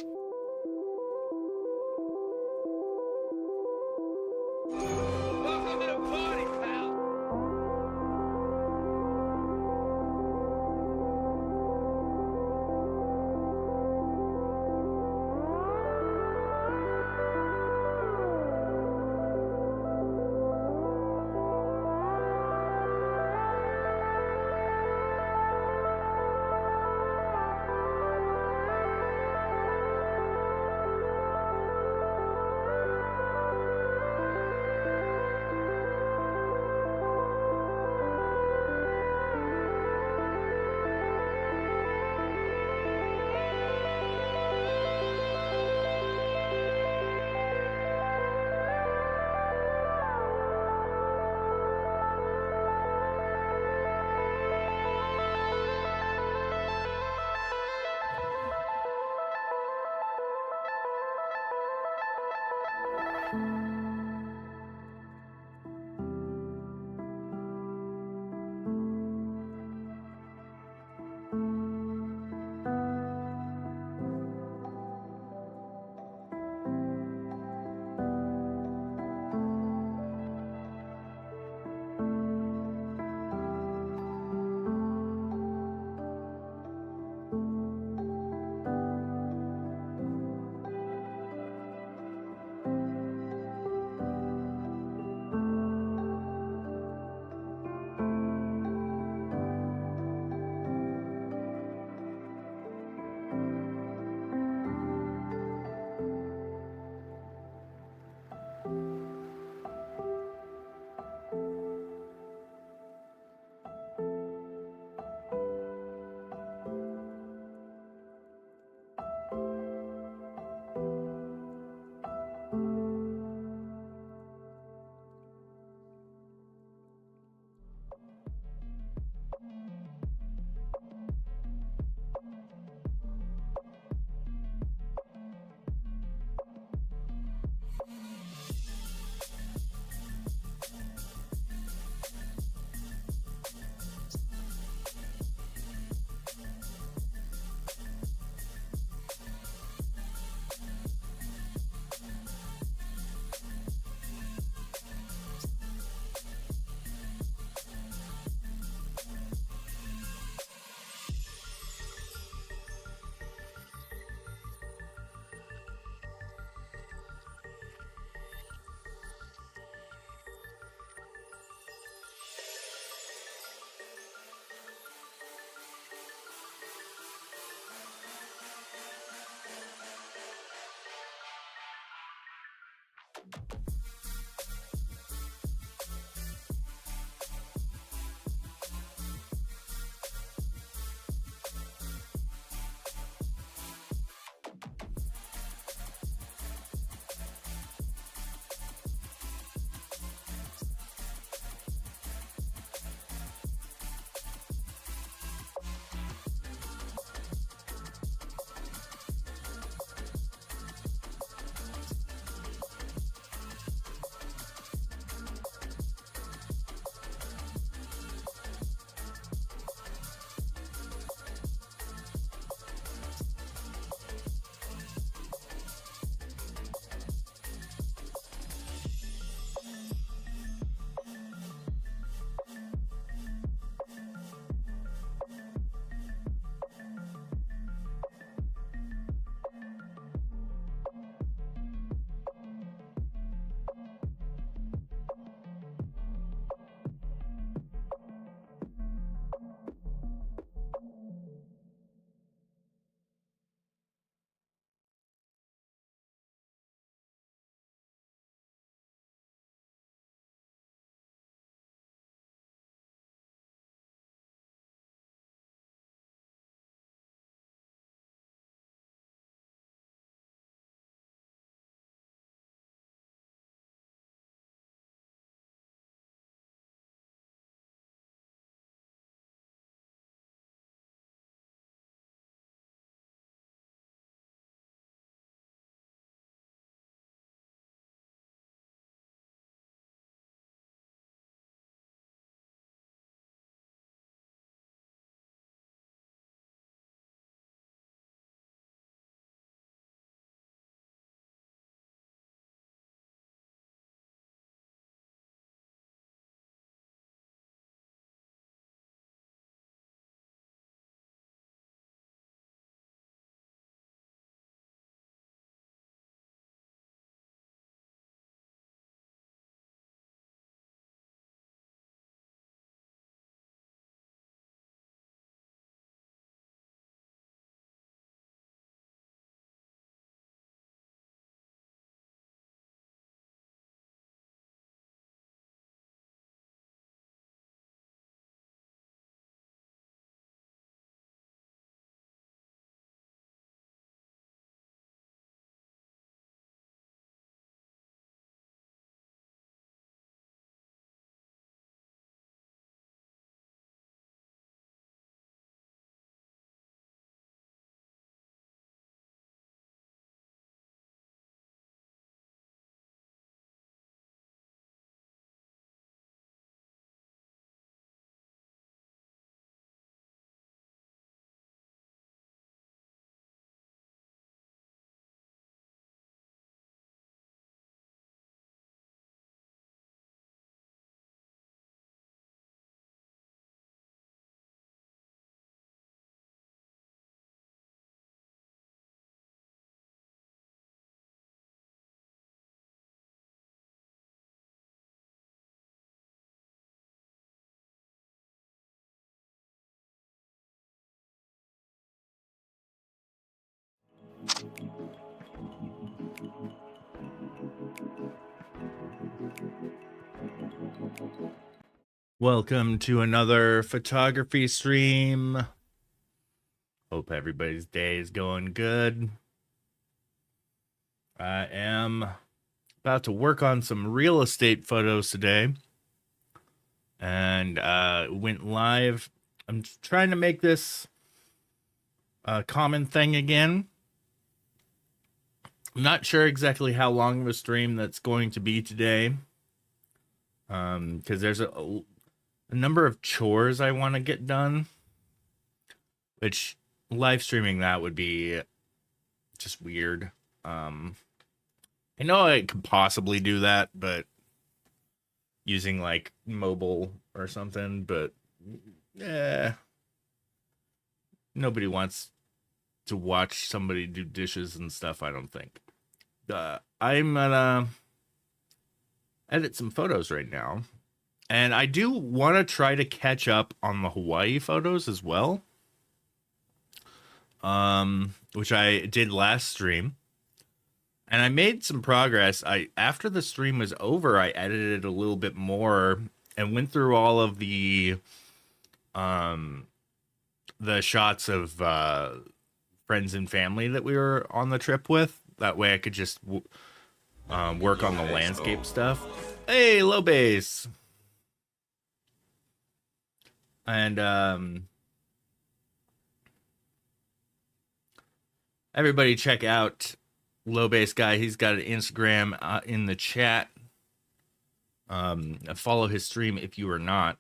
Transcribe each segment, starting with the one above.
Welcome to the party, pal. Welcome to another photography stream. Hope everybody's day is going good. I am about to work on some real estate photos today and went live. I'm trying to make this a common thing again. I'm not sure exactly how long of a stream that's going to be today because there's a number of chores I want to get done, which live streaming that would be just weird. I know I could possibly do that, but using like mobile or something, but nobody wants to watch somebody do dishes and stuff, I don't think. I'm gonna edit some photos right now. And I do want to try to catch up on the Hawaii photos as well. Which I did last stream. And I made some progress. After the stream was over, I edited a little bit more and went through all of the shots of friends and family that we were on the trip with. That way I could just work on the landscape stuff. Hey, low base. And everybody check out Low Base Guy. He's got an Instagram in the chat. Follow his stream if you are not.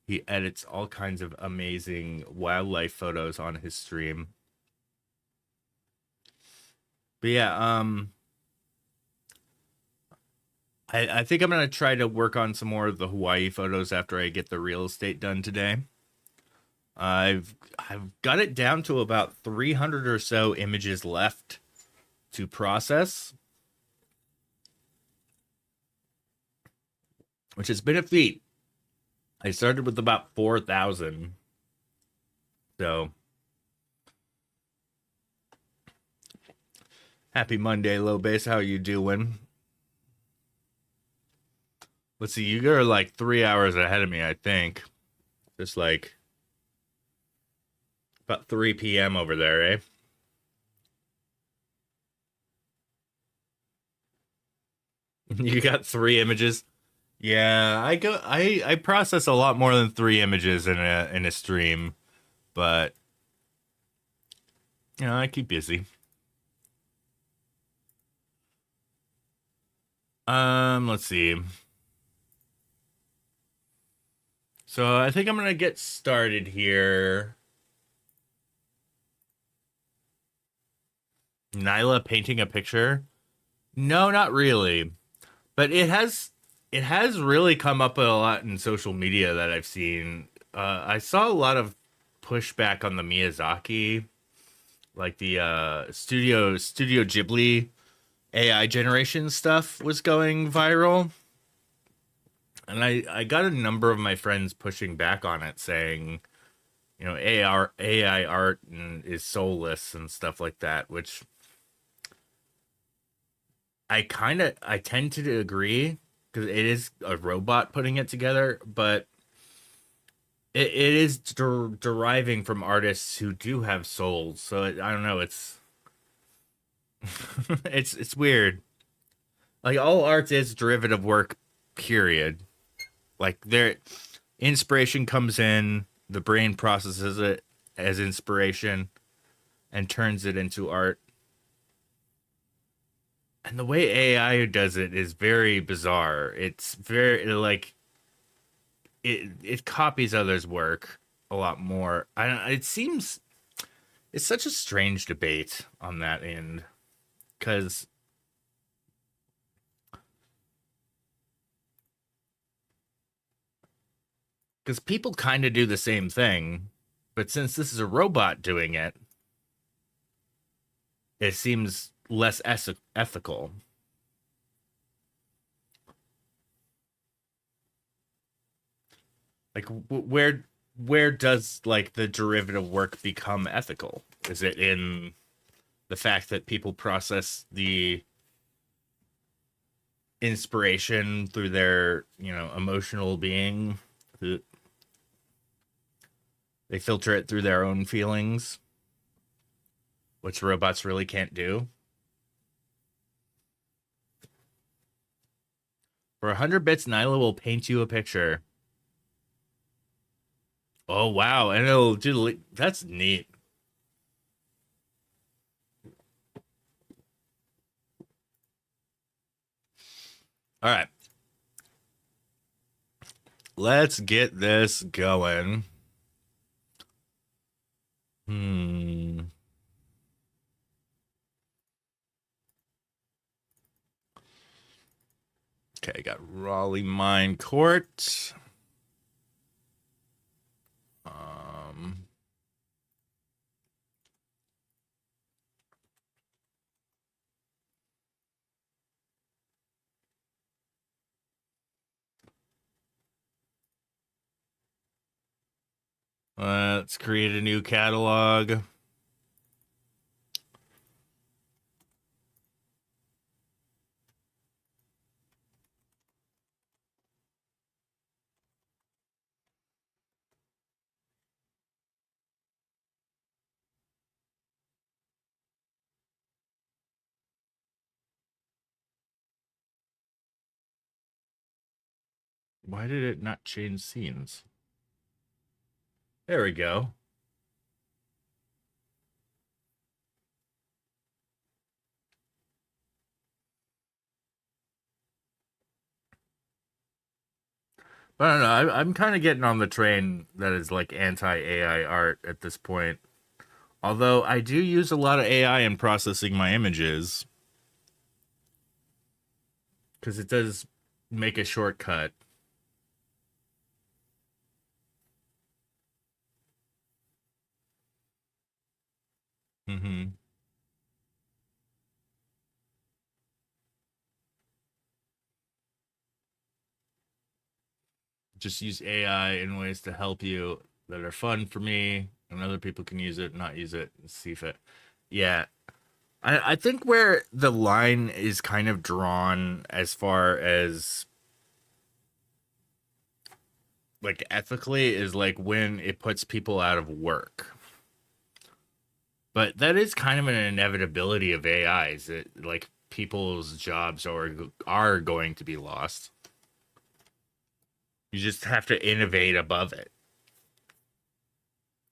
He edits all kinds of amazing wildlife photos on his stream. But yeah, I think I'm gonna try to work on some more of the Hawaii photos after I get the real estate done today. I've got it down to about 300 or so images left to process, which has been a feat. I started with about 4,000. So happy Monday, Low Base. How you doing? Let's see, you are like 3 hours ahead of me, I think. Just like about 3 p.m. over there, eh? You got 3 images. Yeah, I process a lot more than 3 images in a stream, but you know, I keep busy. Let's see. So I think I'm gonna get started here. Nyla painting a picture? No, not really. But it has really come up a lot in social media that I've seen. I saw a lot of pushback on the Miyazaki, like the Studio Ghibli AI generation stuff was going viral. And I got a number of my friends pushing back on it, saying, you know, AI art is soulless and stuff like that, which I tend to agree because it is a robot putting it together, but it is deriving from artists who do have souls. So I don't know. It's it's weird. Like all art is derivative work, period. Like their inspiration comes in, the brain processes it as inspiration and turns it into art. And the way AI does it is very bizarre. It's very like it copies others' work a lot more. I don't, it seems it's such a strange debate on that end because people kind of do the same thing, but since this is a robot doing it, it seems less ethical. Like where does like the derivative work become ethical? Is it in the fact that people process the inspiration through their, emotional being. They filter it through their own feelings, which robots really can't do. For 100 bits, Nyla will paint you a picture. Oh, wow. And it'll do. That's neat. All right. Let's get this going. Hmm. Okay, I got Raleigh Mine Court. Um, let's create a new catalog. Why did it not change scenes? There we go. But I don't know. I'm kind of getting on the train that is like anti AI art at this point. Although I do use a lot of AI in processing my images because it does make a shortcut. Hmm. Just use AI in ways to help you that are fun for me, and other people can use it, not use it, and see if it. Yeah, I think where the line is kind of drawn as far as like ethically is like when it puts people out of work. But that is kind of an inevitability of AI, is that like people's jobs are going to be lost. You just have to innovate above it.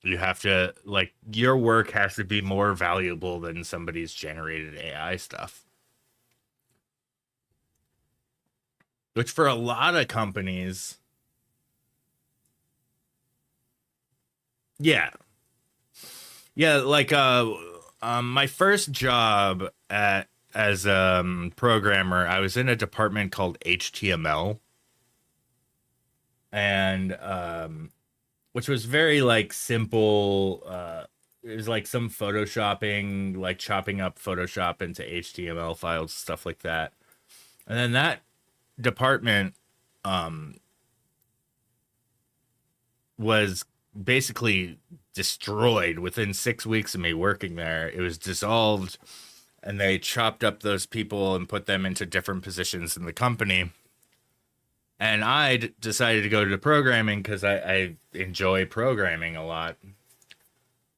You have to like your work has to be more valuable than somebody's generated AI stuff. Which for a lot of companies, yeah. Yeah, like my first job at as a programmer, I was in a department called HTML, and which was very like simple. It was like some photoshopping, like chopping up Photoshop into HTML files, stuff like that. And then that department um, was basically destroyed within 6 weeks of me working there. It was dissolved, and they chopped up those people and put them into different positions in the company. And decided to go to programming because I enjoy programming a lot.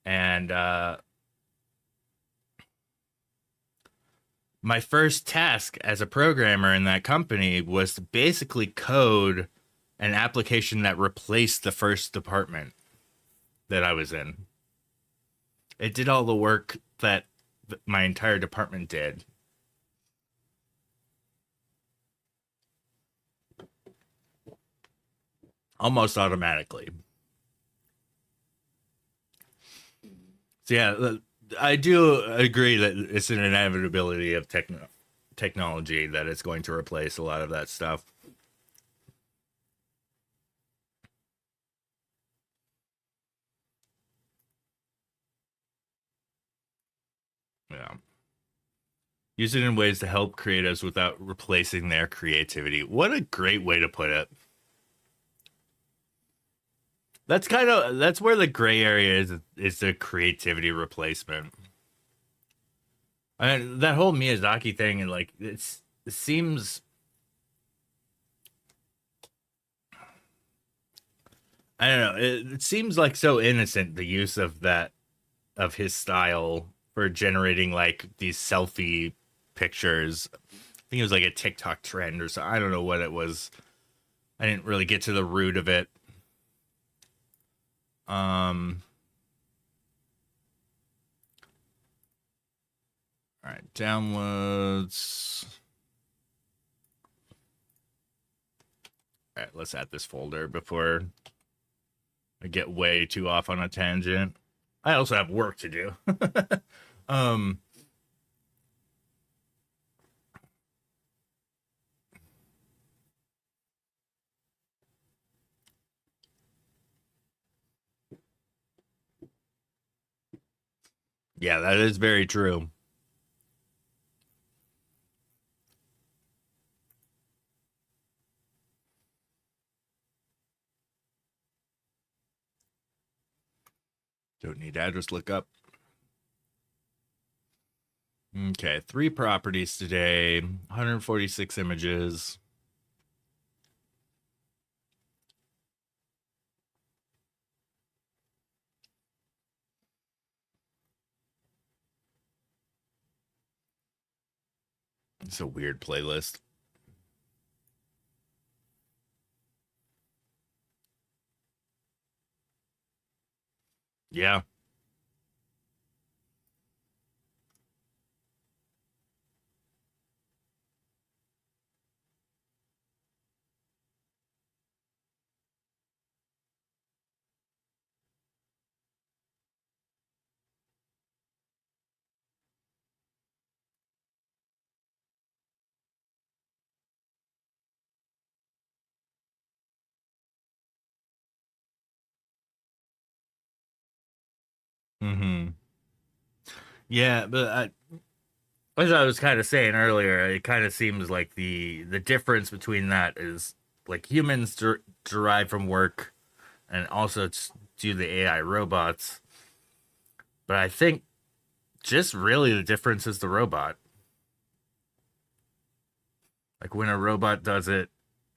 And my first task as a programmer in that company was to basically code an application that replaced the first department that I was in. It did all the work that my entire department did almost automatically. So yeah, I do agree that it's an inevitability of technology that it's going to replace a lot of that stuff. Yeah. Use it in ways to help creatives without replacing their creativity. What a great way to put it. That's where the gray area is the creativity replacement. And that whole Miyazaki thing and like it seems I don't know. It seems like so innocent, the use of that, of his style for generating like these selfie pictures. I think it was like a TikTok trend or so. I don't know what it was. I didn't really get to the root of it. Um, all right, downloads. All right, let's add this folder before I get way too off on a tangent. I also have work to do. um, yeah, that is very true. Don't need address lookup. Okay, 3 properties today, 146 images. It's a weird playlist. Yeah. Mm-hmm. Yeah, but as I was kind of saying earlier, it kind of seems like the difference between that is like humans derive from work, and also do the AI robots. But I think just really the difference is the robot. Like when a robot does it,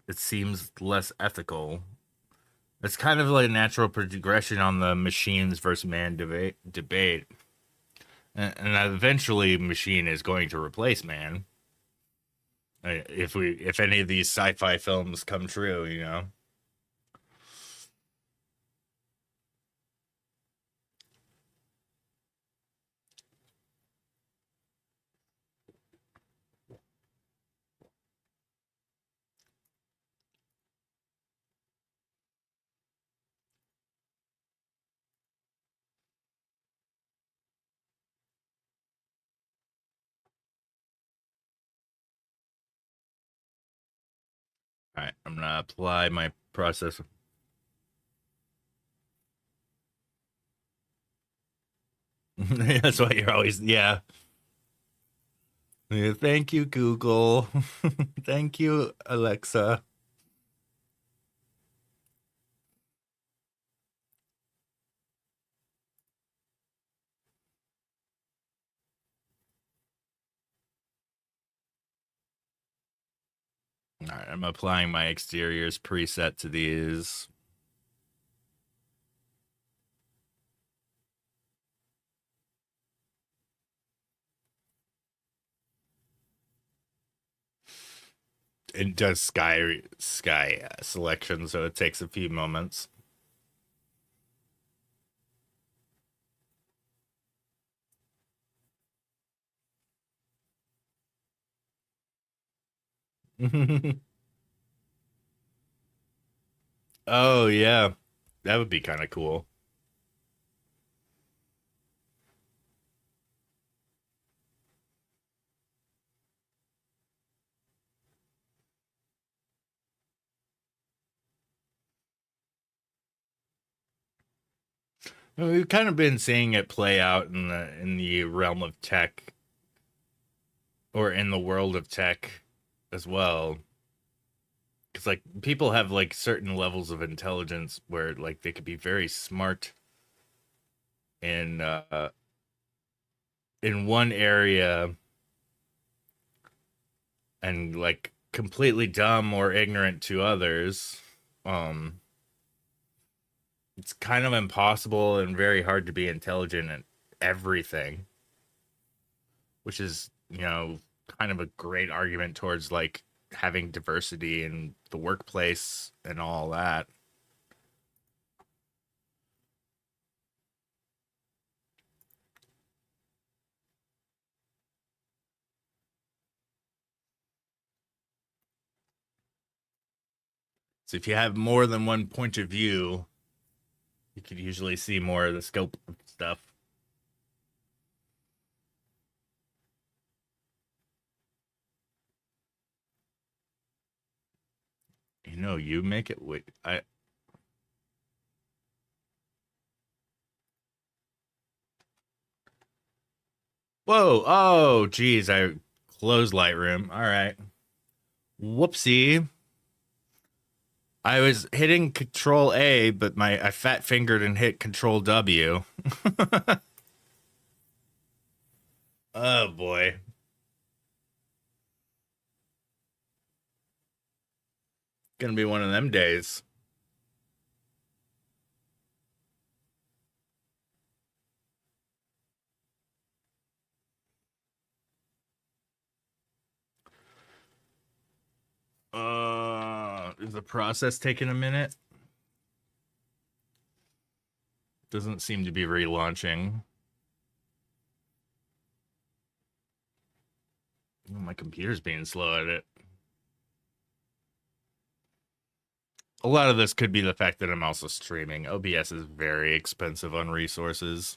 it seems less ethical. It's kind of like a natural progression on the machines versus man debate. And eventually, machine is going to replace man. If any of these sci-fi films come true, you know. All right, I'm gonna apply my process. That's why you're always, yeah. Yeah, thank you, Google. Thank you, Alexa. All right, I'm applying my exteriors preset to these. It does sky selection, so it takes a few moments. Oh yeah, that would be kind of cool. Well, we've kind of been seeing it play out in the realm of tech, or in the world of tech as well. Because like people have like certain levels of intelligence where like they could be very smart in in one area, and like completely dumb or ignorant to others. Um it's kind of impossible and very hard to be intelligent at everything, which is, kind of a great argument towards like having diversity in the workplace and all that. So if you have more than one point of view, you could usually see more of the scope of stuff. You make it. Wait, I. Whoa! Oh, geez, I closed Lightroom. All right. Whoopsie. I was hitting Control A, but I fat fingered and hit Control W. Oh boy. Gonna be one of them days. Is the process taking a minute? Doesn't seem to be relaunching. Oh, my computer's being slow at it. A lot of this could be the fact that I'm also streaming. OBS is very expensive on resources.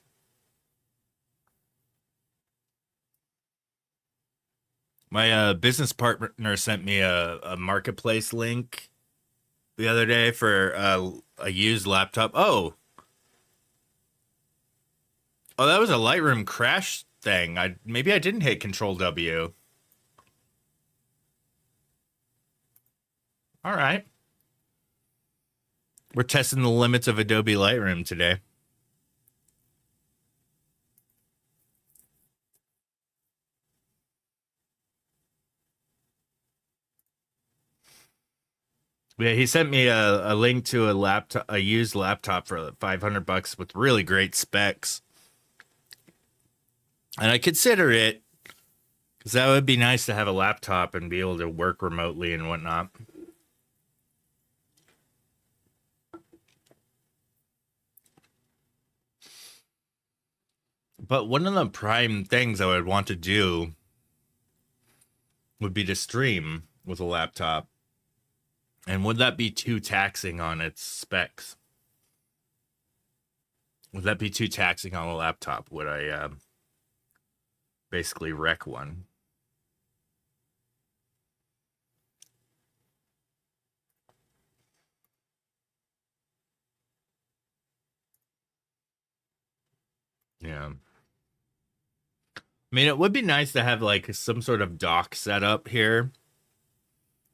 My business partner sent me a marketplace link the other day for a used laptop. Oh, that was a Lightroom crash thing. Maybe I didn't hit Control W. All right. We're testing the limits of Adobe Lightroom today. Yeah, he sent me a link to a used laptop for $500 with really great specs. And I consider it because that would be nice to have a laptop and be able to work remotely and whatnot. But one of the prime things I would want to do would be to stream with a laptop. And would that be too taxing on its specs? Would that be too taxing on a laptop? Would I basically wreck one? Yeah. I mean, it would be nice to have like some sort of dock setup here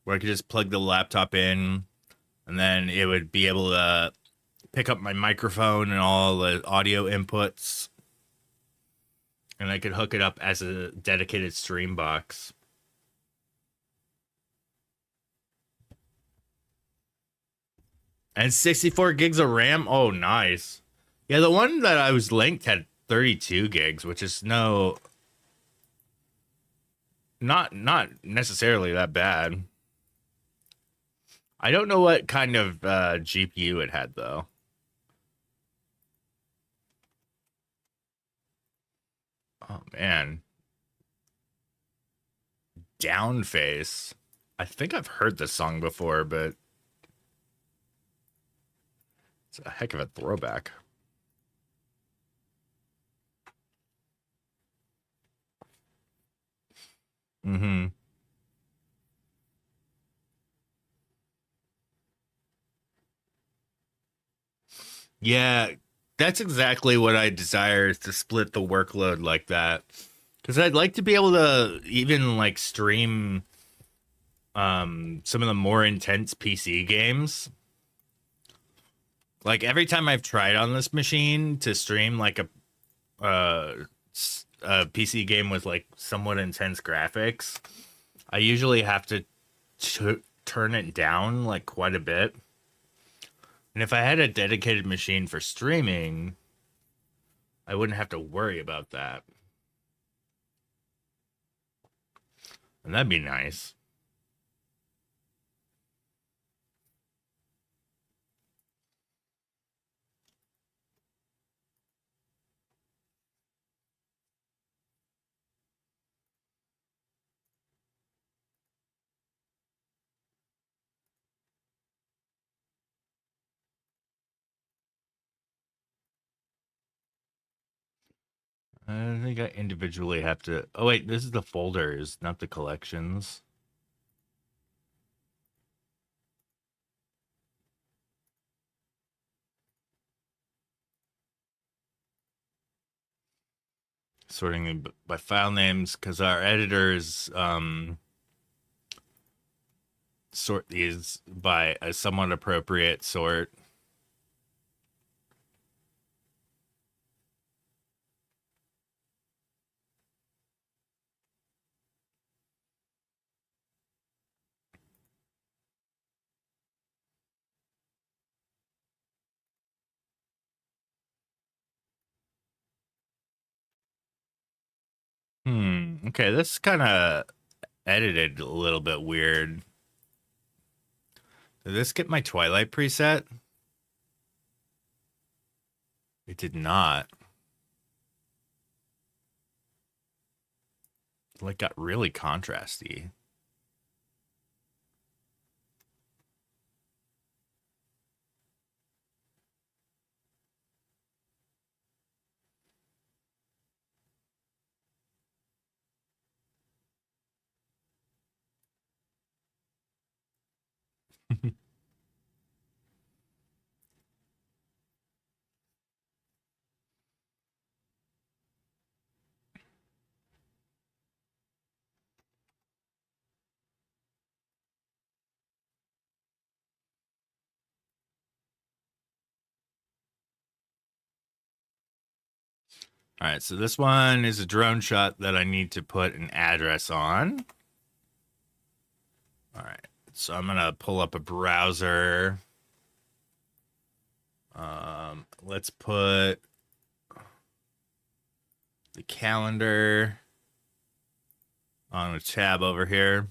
where I could just plug the laptop in and then it would be able to pick up my microphone and all the audio inputs. And I could hook it up as a dedicated stream box. And 64 gigs of RAM? Oh, nice. Yeah, the one that I was linked had 32 gigs, which is not necessarily that bad. I don't know what kind of GPU it had though. Oh man. Downface. I think I've heard this song before, but it's a heck of a throwback. Mm-hmm. Yeah, that's exactly what I desire is to split the workload like that. Because I'd like to be able to even like stream some of the more intense PC games. Like every time I've tried on this machine to stream like a PC game with like somewhat intense graphics, I usually have to turn it down like quite a bit. And if I had a dedicated machine for streaming, I wouldn't have to worry about that. And that'd be nice. I think I individually have to. Oh, wait, this is the folders, not the collections. Sorting by file names because our editors sort these by a somewhat appropriate sort. Okay, this kind of edited a little bit weird. Did this get my Twilight preset? It did not. Like, got really contrasty. All right, so this one is a drone shot that I need to put an address on. All right, so I'm gonna pull up a browser. Let's put the calendar on a tab over here.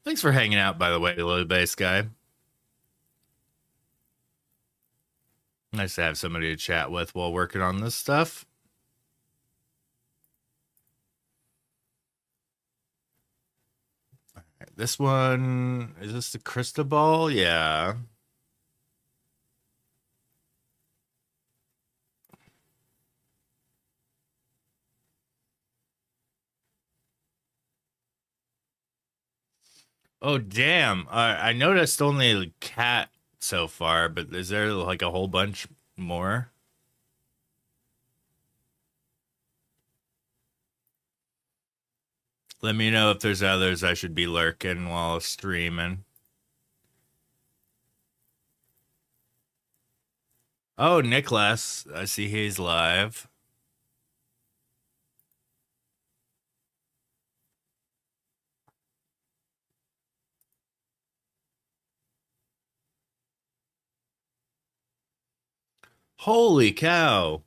Thanks for hanging out, by the way, low base guy. Nice to have somebody to chat with while working on this stuff. All right, this one, is this the crystal ball? Yeah. Oh, damn. I noticed only a cat so far, but is there like a whole bunch more? Let me know if there's others I should be lurking while streaming. Oh, Nicholas. I see he's live. Holy cow.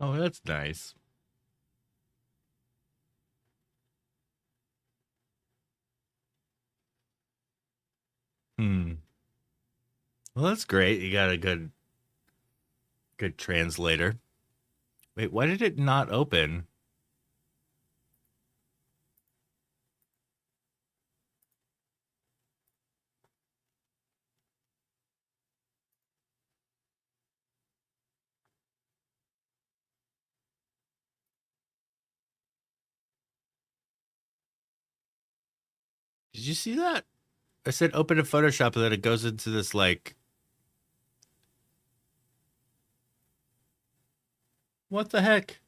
Oh, that's nice. Hmm. Well, that's great. You got a good translator. Wait, why did it not open? Did you see that? I said open to Photoshop and then it goes into this like what the heck?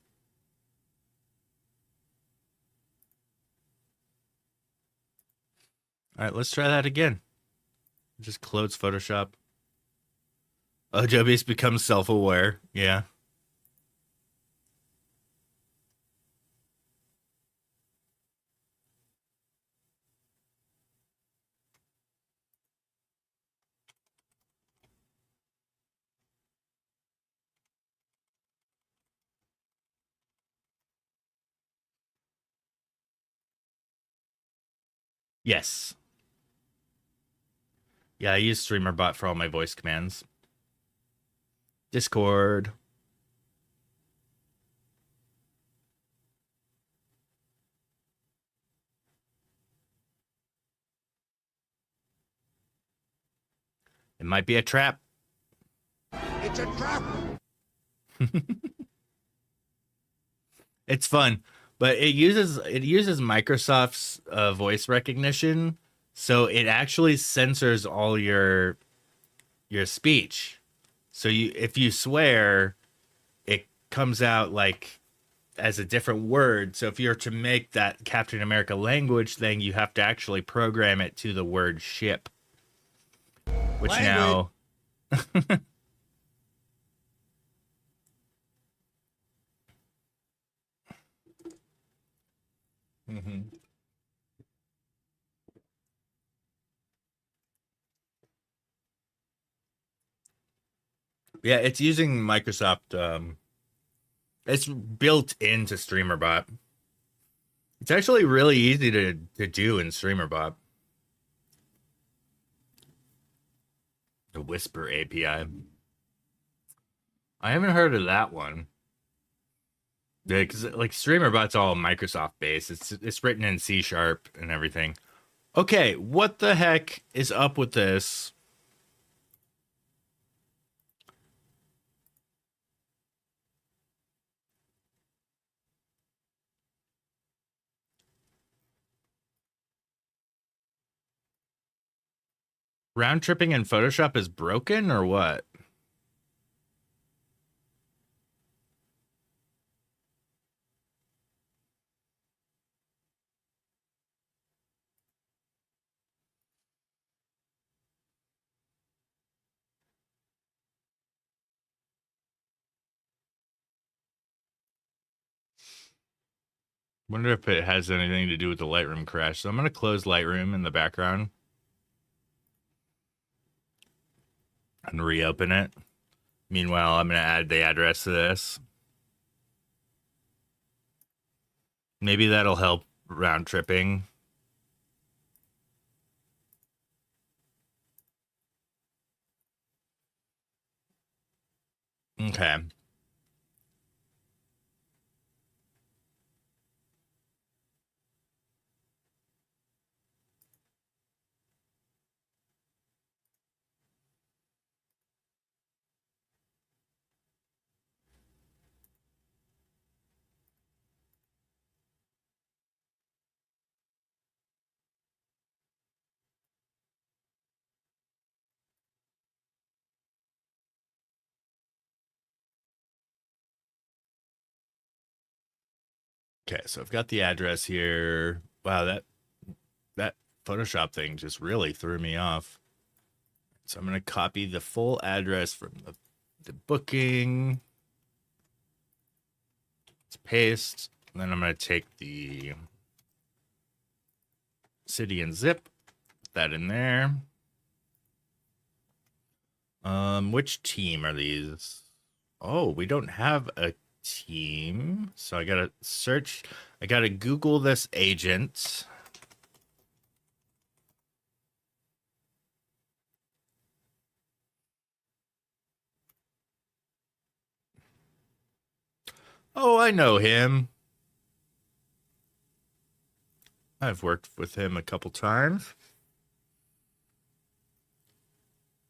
All right, let's try that again. Just close Photoshop. Adobe's become self-aware. Yeah. Yes. Yeah, I use StreamerBot for all my voice commands. Discord. It might be a trap. It's a trap. It's fun, but it uses Microsoft's voice recognition, so it actually censors all your speech. So if you swear, it comes out like as a different word. So if you're to make that Captain America language thing, you have to actually program it to the word ship, which Language. now Mhm. Yeah, it's using Microsoft. It's built into StreamerBot. It's actually really easy to do in StreamerBot. The Whisper API. I haven't heard of that one. Yeah, because like StreamerBot's all Microsoft based. It's written in C# and everything. Okay, what the heck is up with this? Round tripping in Photoshop is broken or what? Wonder if it has anything to do with the Lightroom crash. So I'm gonna close Lightroom in the background and reopen it. Meanwhile, I'm gonna add the address to this. Maybe that'll help round tripping. Okay. Okay, so I've got the address here. Wow, that Photoshop thing just really threw me off. So I'm gonna copy the full address from the booking. Let's paste. And then I'm gonna take the city and zip, put that in there. Which team are these? Oh, we don't have a team. So I gotta search. I gotta Google this agent. Oh, I know him. I've worked with him a couple times.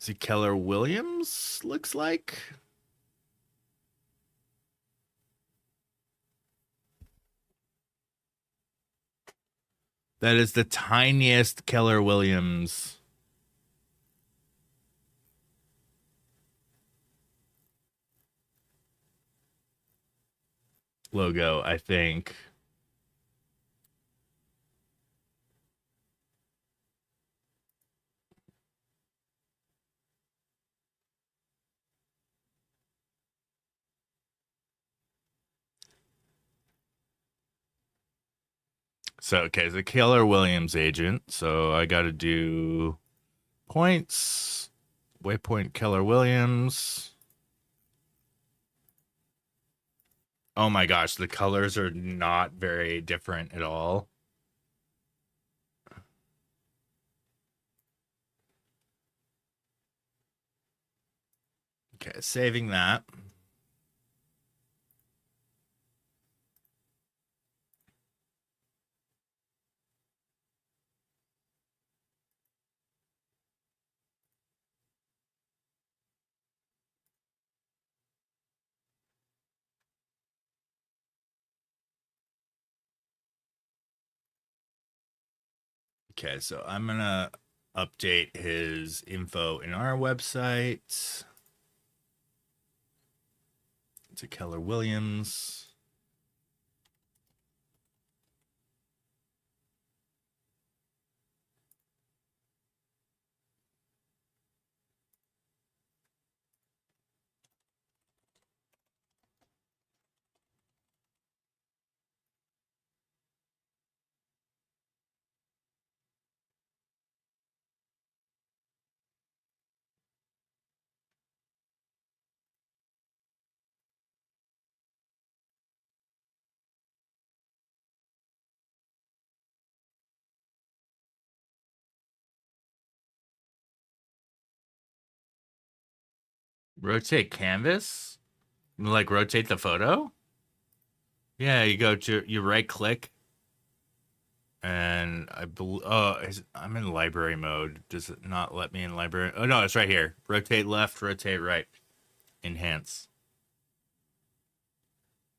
Is he Keller Williams? Looks like. That is the tiniest Keller Williams logo, I think. So, okay, the Keller Williams agent. So I got to do points, waypoint Keller Williams. Oh my gosh, the colors are not very different at all. Okay, saving that. Okay, so I'm gonna update his info in our website to Keller Williams. Rotate canvas? Like rotate the photo? Yeah, you go to you right click and I believe I'm in library mode. Does it not let me in library? Oh no, it's right here. Rotate left, rotate right. Enhance.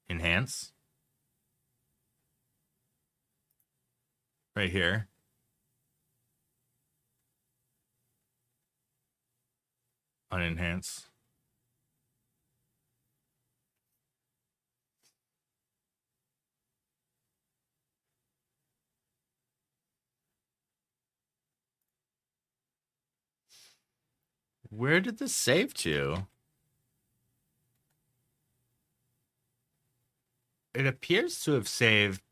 Enhance. Right here. Unenhance. Where did this save to? It appears to have saved.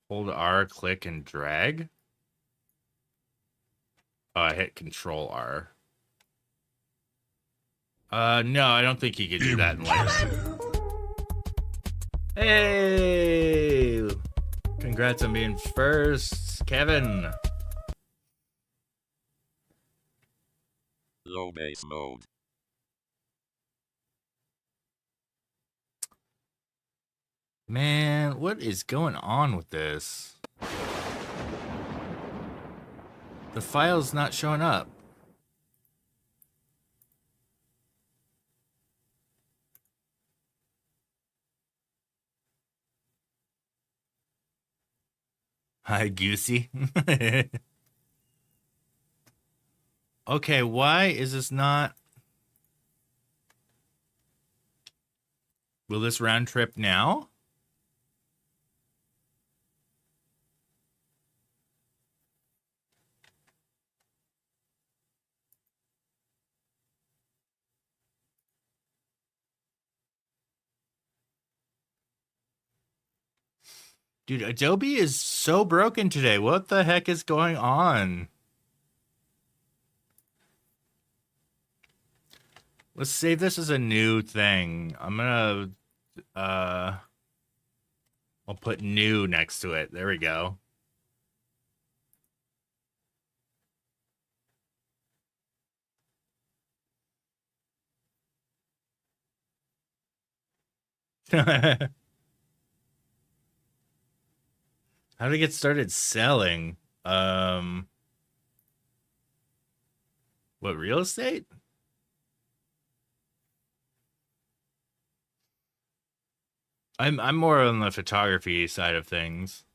Hold R, click, and drag. Oh, I hit Control R. No, I don't think you could do that in library. Hey! Congrats on being first, Kevin. Low base mode. Man, what is going on with this? The file's not showing up. Hi, Goosey. Okay, why is this not... Will this round trip now? Dude, Adobe is so broken today. What the heck is going on? Let's save this as a new thing. I'm gonna I'll put new next to it. There we go. How to get started selling? What, real estate? I'm more on the photography side of things.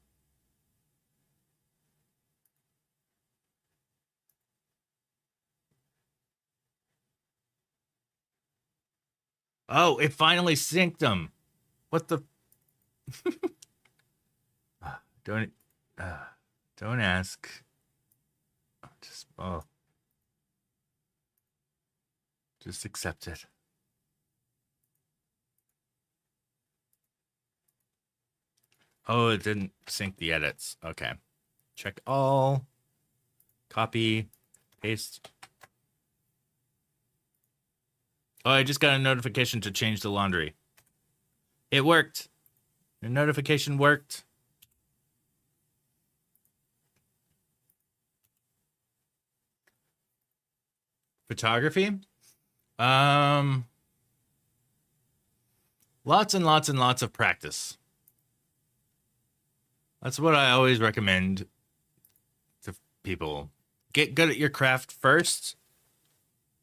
Oh, it finally synced them. What the? don't uh, don't ask. Oh, just accept it. Oh, it didn't sync the edits. Okay. Check all. Copy. Paste. Oh, I just got a notification to change the laundry. It worked. Your notification worked. Photography? Lots and lots and lots of practice. That's what I always recommend to people. Get good at your craft first,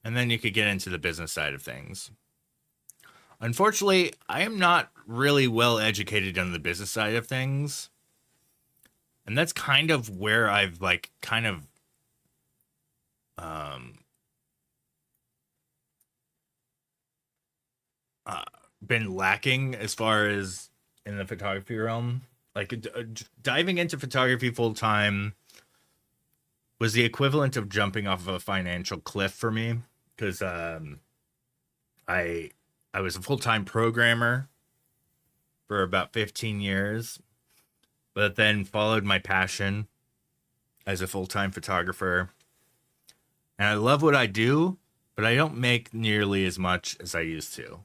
and then you could get into the business side of things. Unfortunately, I am not really well educated on the business side of things. And that's kind of where I've been lacking as far as in the photography realm. Like diving into photography full time was the equivalent of jumping off of a financial cliff for me, because I was a full-time programmer for about 15 years, but then followed my passion as a full-time photographer. And I love what I do, but I don't make nearly as much as I used to.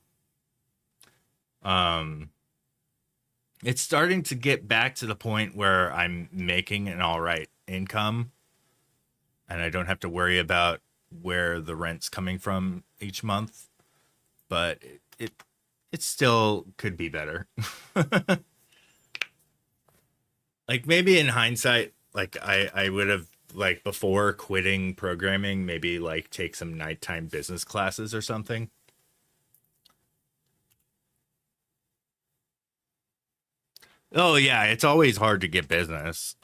It's starting to get back to the point where I'm making an all right income, and I don't have to worry about where the rent's coming from each month, but it still could be better. Like maybe in hindsight, like I would have, like, before quitting programming, maybe like take some nighttime business classes or something. Oh yeah, it's always hard to get business.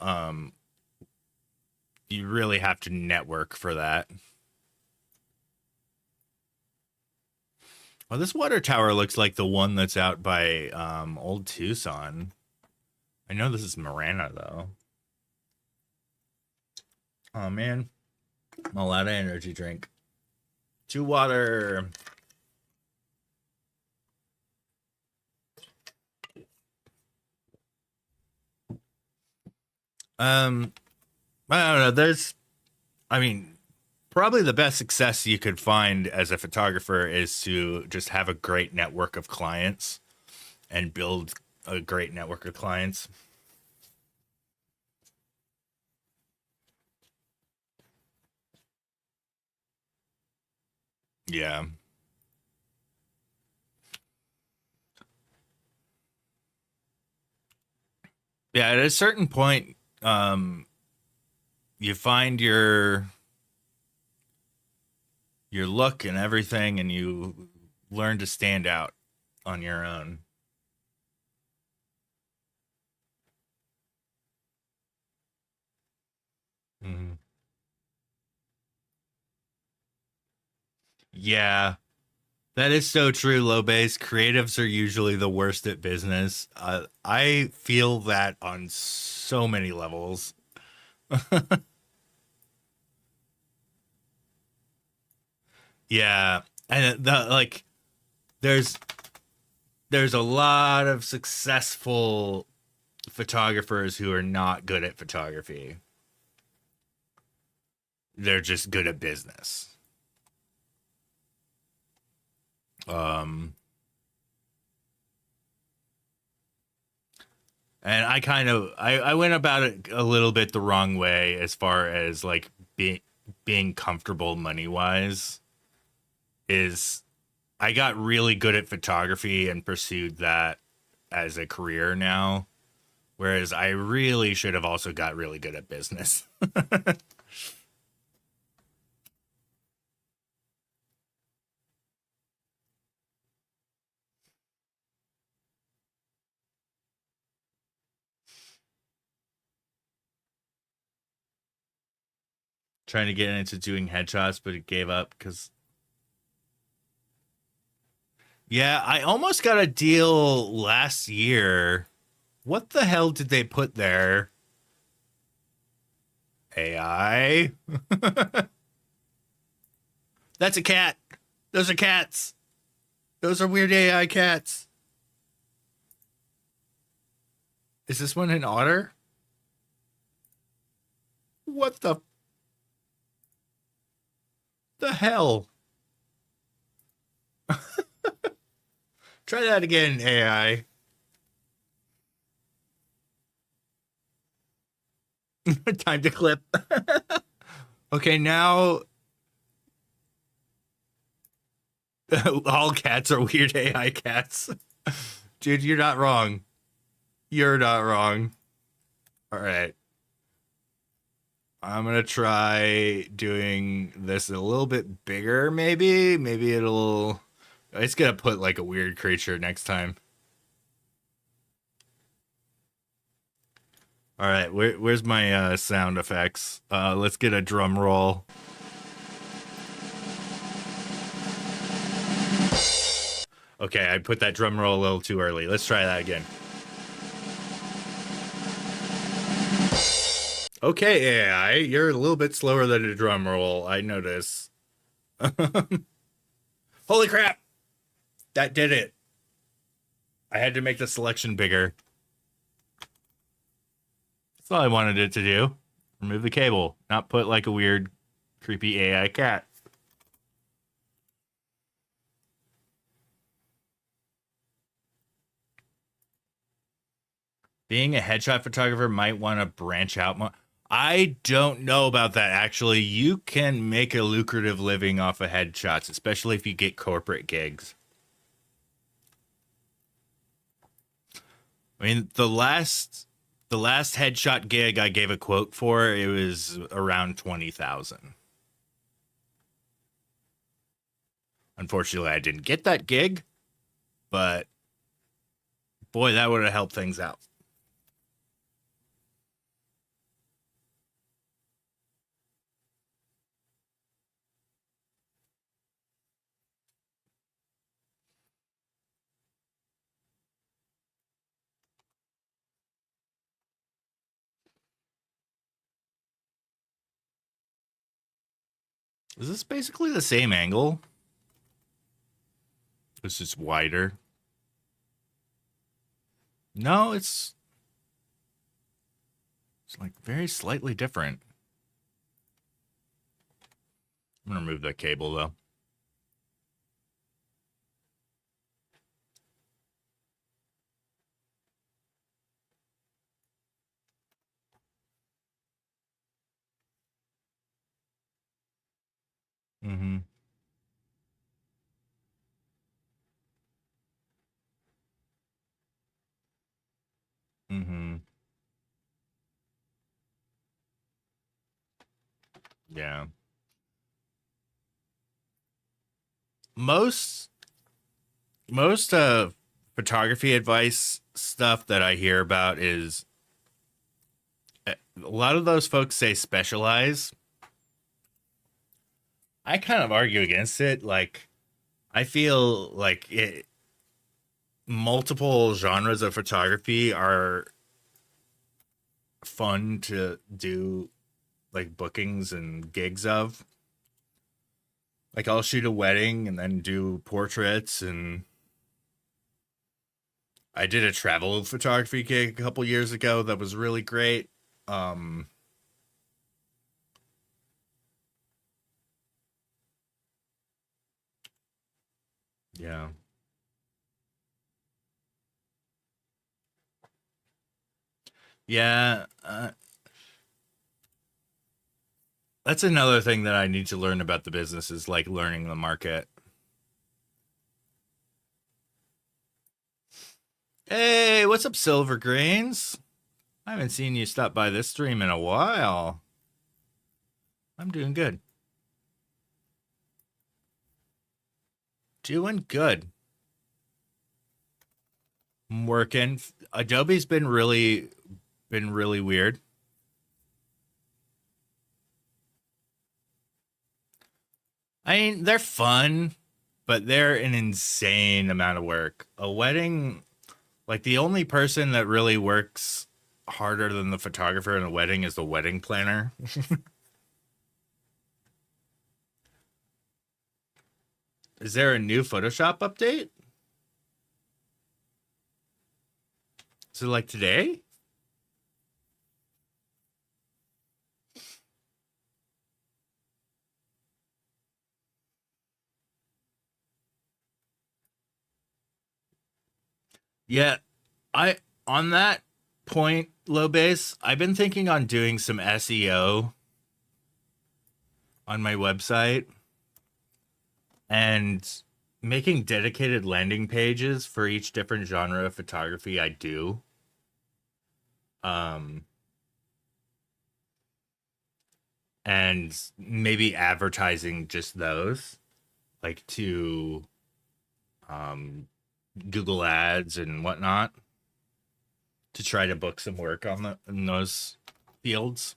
You really have to network for that. Oh, this water tower looks like the one that's out by Old Tucson. I know this is Marana though. Oh man, I'm all out of energy drink. To water. I don't know. I mean, probably the best success you could find as a photographer is to just have a great network of clients and build a great network of clients. Yeah. Yeah, at a certain point, you find your look and everything, and you learn to stand out on your own. Mhm. Yeah, that is so true, low base. Creatives are usually the worst at business. I feel that on so many levels. Yeah, and the like, there's there's a lot of successful photographers who are not good at photography. They're just good at business. Um, and I went about it a little bit the wrong way as far as like being comfortable money wise. Is I got really good at photography and pursued that as a career now, whereas I really should have also got really good at business. Trying to get into doing headshots, but it gave up because yeah, I almost got a deal last year. What the hell did they put there? AI? That's a cat. Those are cats. Those are weird AI cats. Is this one an otter? What the hell? Try that again, AI. Time to clip. Okay, now all cats are weird AI cats. Dude, you're not wrong. You're not wrong. All right. I'm going to try doing this a little bit bigger, maybe. Maybe it's going to put like a weird creature next time. All right, where's my sound effects? Let's get a drum roll. Okay, I put that drum roll a little too early. Let's try that again. Okay, AI, you're a little bit slower than a drum roll. I notice. Holy crap! That did it. I had to make the selection bigger. That's all I wanted it to do. Remove the cable, not put like a weird, creepy AI cat. Being a headshot photographer might want to branch out more. I don't know about that, actually. You can make a lucrative living off of headshots, especially if you get corporate gigs. I mean, the last headshot gig I gave a quote for, it was around 20,000. Unfortunately, I didn't get that gig, but boy, that would have helped things out. Is this basically the same angle? It's just wider. No, it's like very slightly different. I'm gonna remove that cable though. Mm-hmm. Mm-hmm. Yeah. Most photography advice stuff that I hear about is a lot of those folks say specialize. I kind of argue against it. Like, I feel like multiple genres of photography are fun to do, like bookings and gigs of. Like, I'll shoot a wedding and then do portraits and I did a travel photography gig a couple years ago that was really great. Um, yeah. Yeah, that's another thing that I need to learn about the business is like learning the market. Hey, what's up, Silver Greens? I haven't seen you stop by this stream in a while. I'm doing good. Doing good. I'm working. Adobe's been really weird. I mean, they're fun, but they're an insane amount of work. A wedding, like the only person that really works harder than the photographer in a wedding is the wedding planner. Is there a new Photoshop update? Is it like today? Yeah, I on that point, low base, I've been thinking on doing some SEO on my website and making dedicated landing pages for each different genre of photography I do. Um, and maybe advertising just those, like to um, Google Ads and whatnot, to try to book some work on in those fields.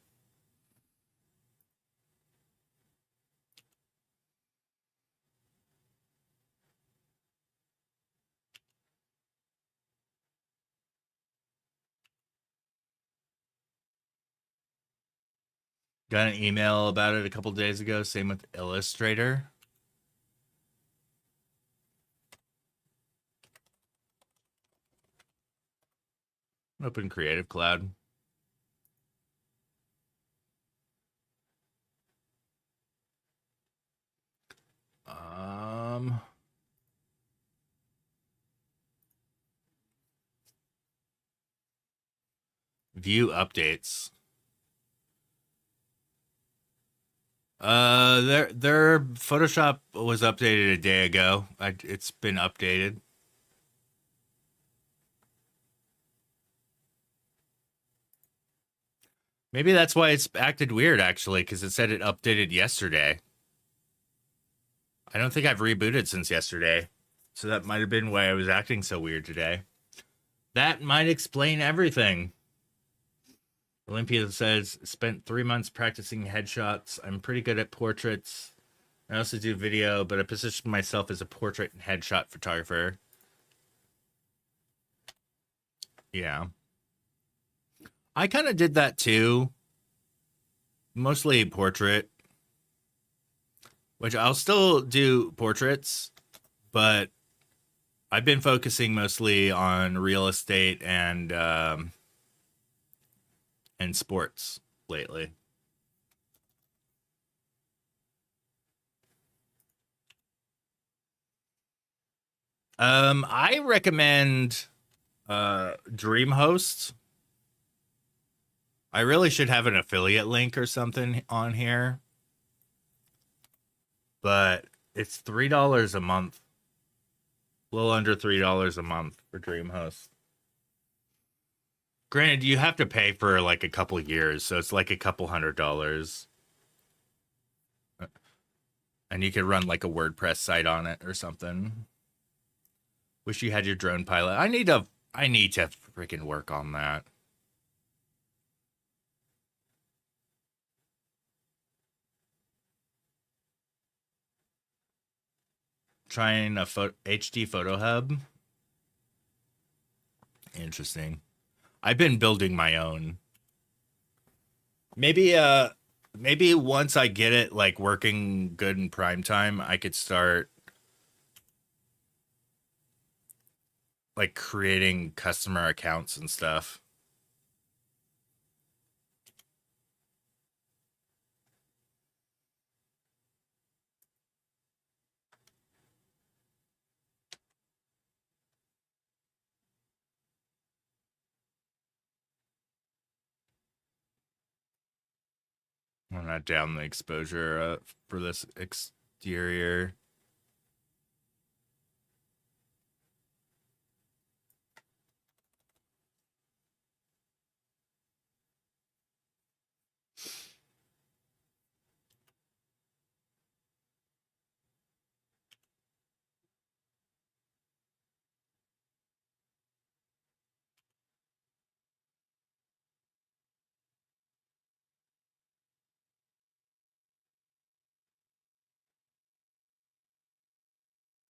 Got an email about it a couple days ago. Same with Illustrator. Open Creative Cloud. View updates. Their Photoshop was updated a day ago. It's been updated. Maybe that's why it's acted weird, actually, because it said it updated yesterday. I don't think I've rebooted since yesterday, so that might have been why I was acting so weird today. That might explain everything. Olympia says, spent 3 months practicing headshots. I'm pretty good at portraits. I also do video, but I position myself as a portrait and headshot photographer. Yeah. I kind of did that too. Mostly portrait, which I'll still do portraits, but I've been focusing mostly on real estate and sports lately. I recommend DreamHost. I really should have an affiliate link or something on here, but it's $3 a month, a little under $3 a month for DreamHost. Granted, you have to pay for like a couple years, so it's like a couple $100s. And you could run like a WordPress site on it or something. Wish you had your drone pilot. I need to freaking work on that. Trying a HD Photo Hub. Interesting. I've been building my own. Maybe once I get it like working good in prime time, I could start like creating customer accounts and stuff. I'm not down the exposure for this exterior.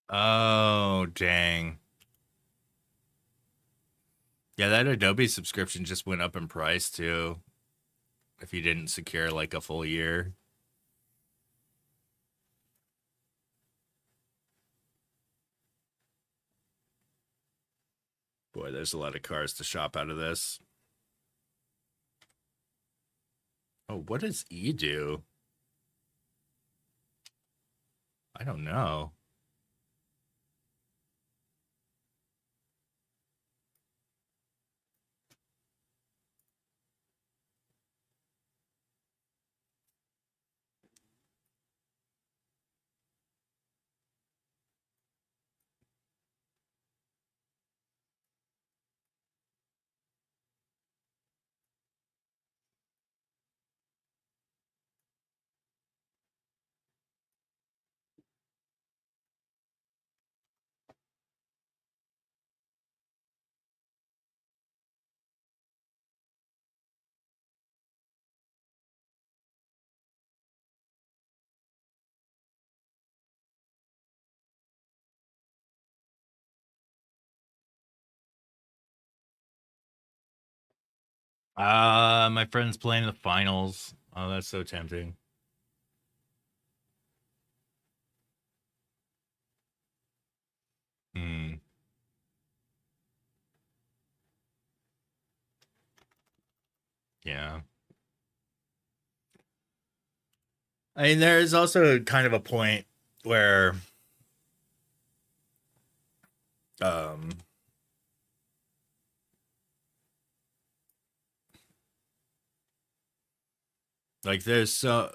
Oh, dang. Yeah, that Adobe subscription just went up in price too. If you didn't secure like a full year. Boy, there's a lot of cars to shop out of this. Oh, what does E do? I don't know. My friend's playing the finals. Oh, that's so tempting. Hmm. Yeah. I mean, there is also kind of a point where, um, like there's so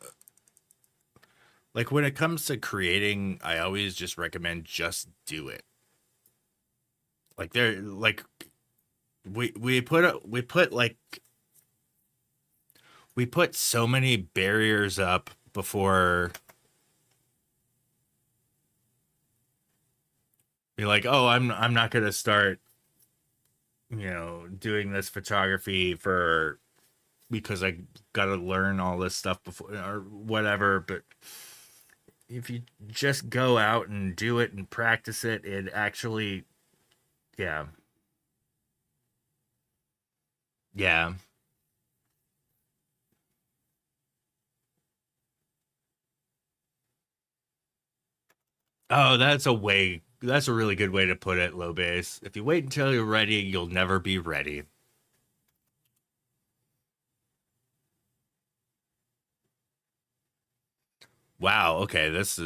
like when it comes to creating, I always just recommend just do it. Like there, like we put like we put so many barriers up before be like, oh, I'm not gonna start, doing this photography for because I gotta learn all this stuff before or whatever. But if you just go out and do it and practice it, it actually, yeah, yeah. Oh, that's a really good way to put it, low base. If you wait until you're ready, you'll never be ready. Wow, okay, this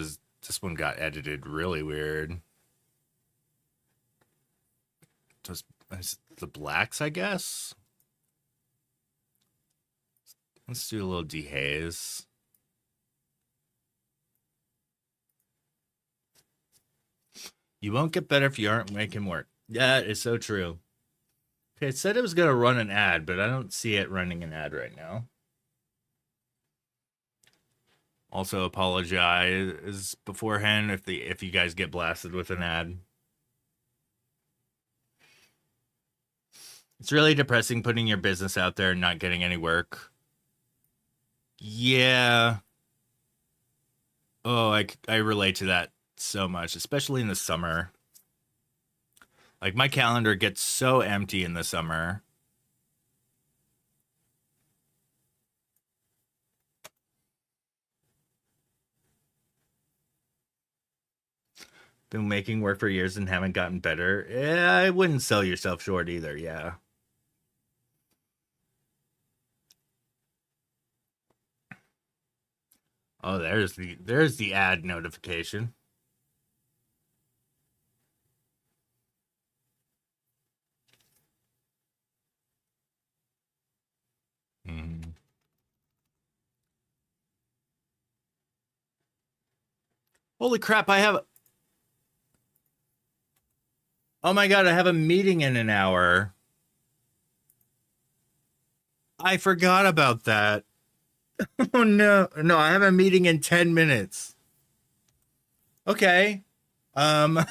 one got edited really weird. Just the blacks, I guess. Let's do a little dehaze. You won't get better if you aren't making work. Yeah, it's so true. Okay, it said it was gonna run an ad, but I don't see it running an ad right now. Also, apologize beforehand if you guys get blasted with an ad. It's really depressing putting your business out there and not getting any work. Yeah. Oh, I relate to that so much, especially in the summer. Like my calendar gets so empty in the summer. been making work for years and haven't gotten better. Yeah, I wouldn't sell yourself short either. Yeah. Oh, there's the ad notification. Mhm. Holy crap, oh my god, I have a meeting in an hour. I forgot about that. Oh no. No, I have a meeting in 10 minutes. Okay. Um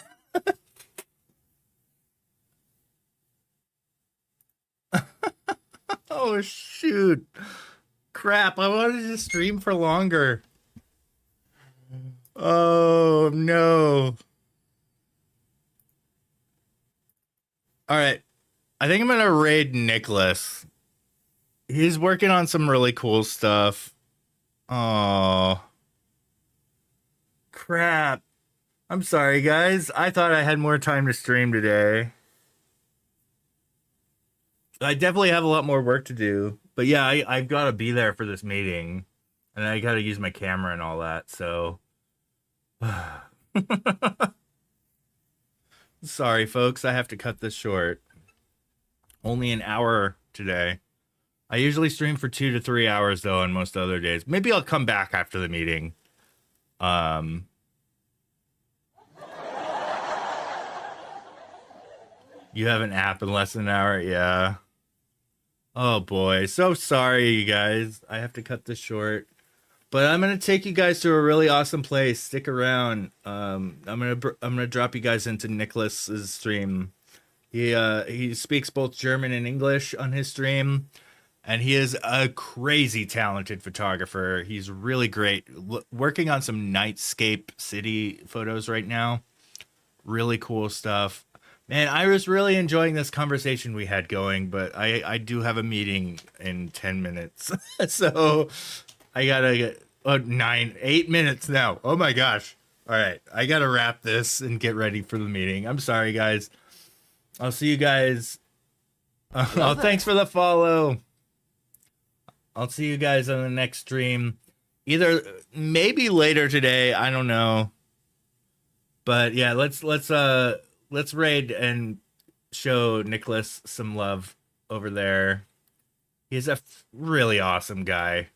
oh shoot. Crap, I wanted to stream for longer. Oh no. All right. I think I'm going to raid Nicholas. He's working on some really cool stuff. Oh. Crap. I'm sorry, guys. I thought I had more time to stream today. I definitely have a lot more work to do. But yeah, I've got to be there for this meeting. And I got to use my camera and all that. So. Sorry, folks. I have to cut this short. Only an hour today. I usually stream for 2 to 3 hours, though, on most other days. Maybe I'll come back after the meeting. You have an app in less than an hour? Yeah. Oh boy, so sorry, you guys. I have to cut this short, but I'm gonna take you guys to a really awesome place. Stick around. I'm gonna drop you guys into Nicholas's stream. He speaks both German and English on his stream, and he is a crazy talented photographer. He's really great. Working on some nightscape city photos right now. Really cool stuff. Man, I was really enjoying this conversation we had going, but I do have a meeting in 10 minutes. So I gotta get 8 minutes now. Oh my gosh. All right. I gotta wrap this and get ready for the meeting. I'm sorry, guys. I'll see you guys. Oh, thanks for the follow. I'll see you guys on the next stream. Either maybe later today. I don't know. But yeah, let's raid and show Nicholas some love over there. He's a really awesome guy.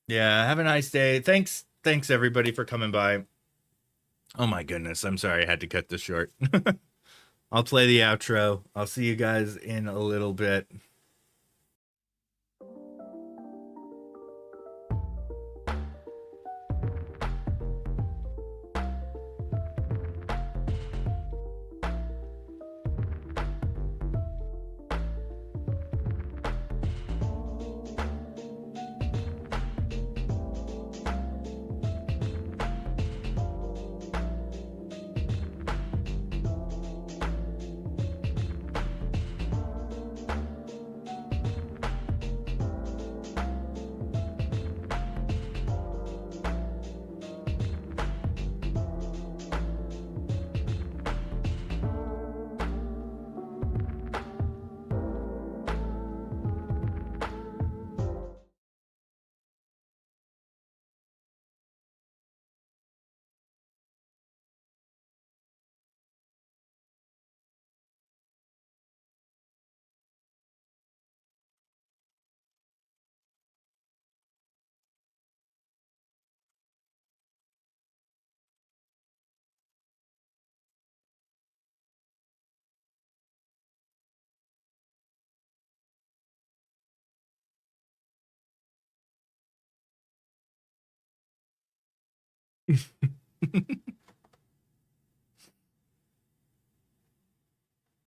Yeah, have a nice day. Thanks everybody for coming by. Oh my goodness, I'm sorry I had to cut this short. I'll play the outro. I'll see you guys in a little bit.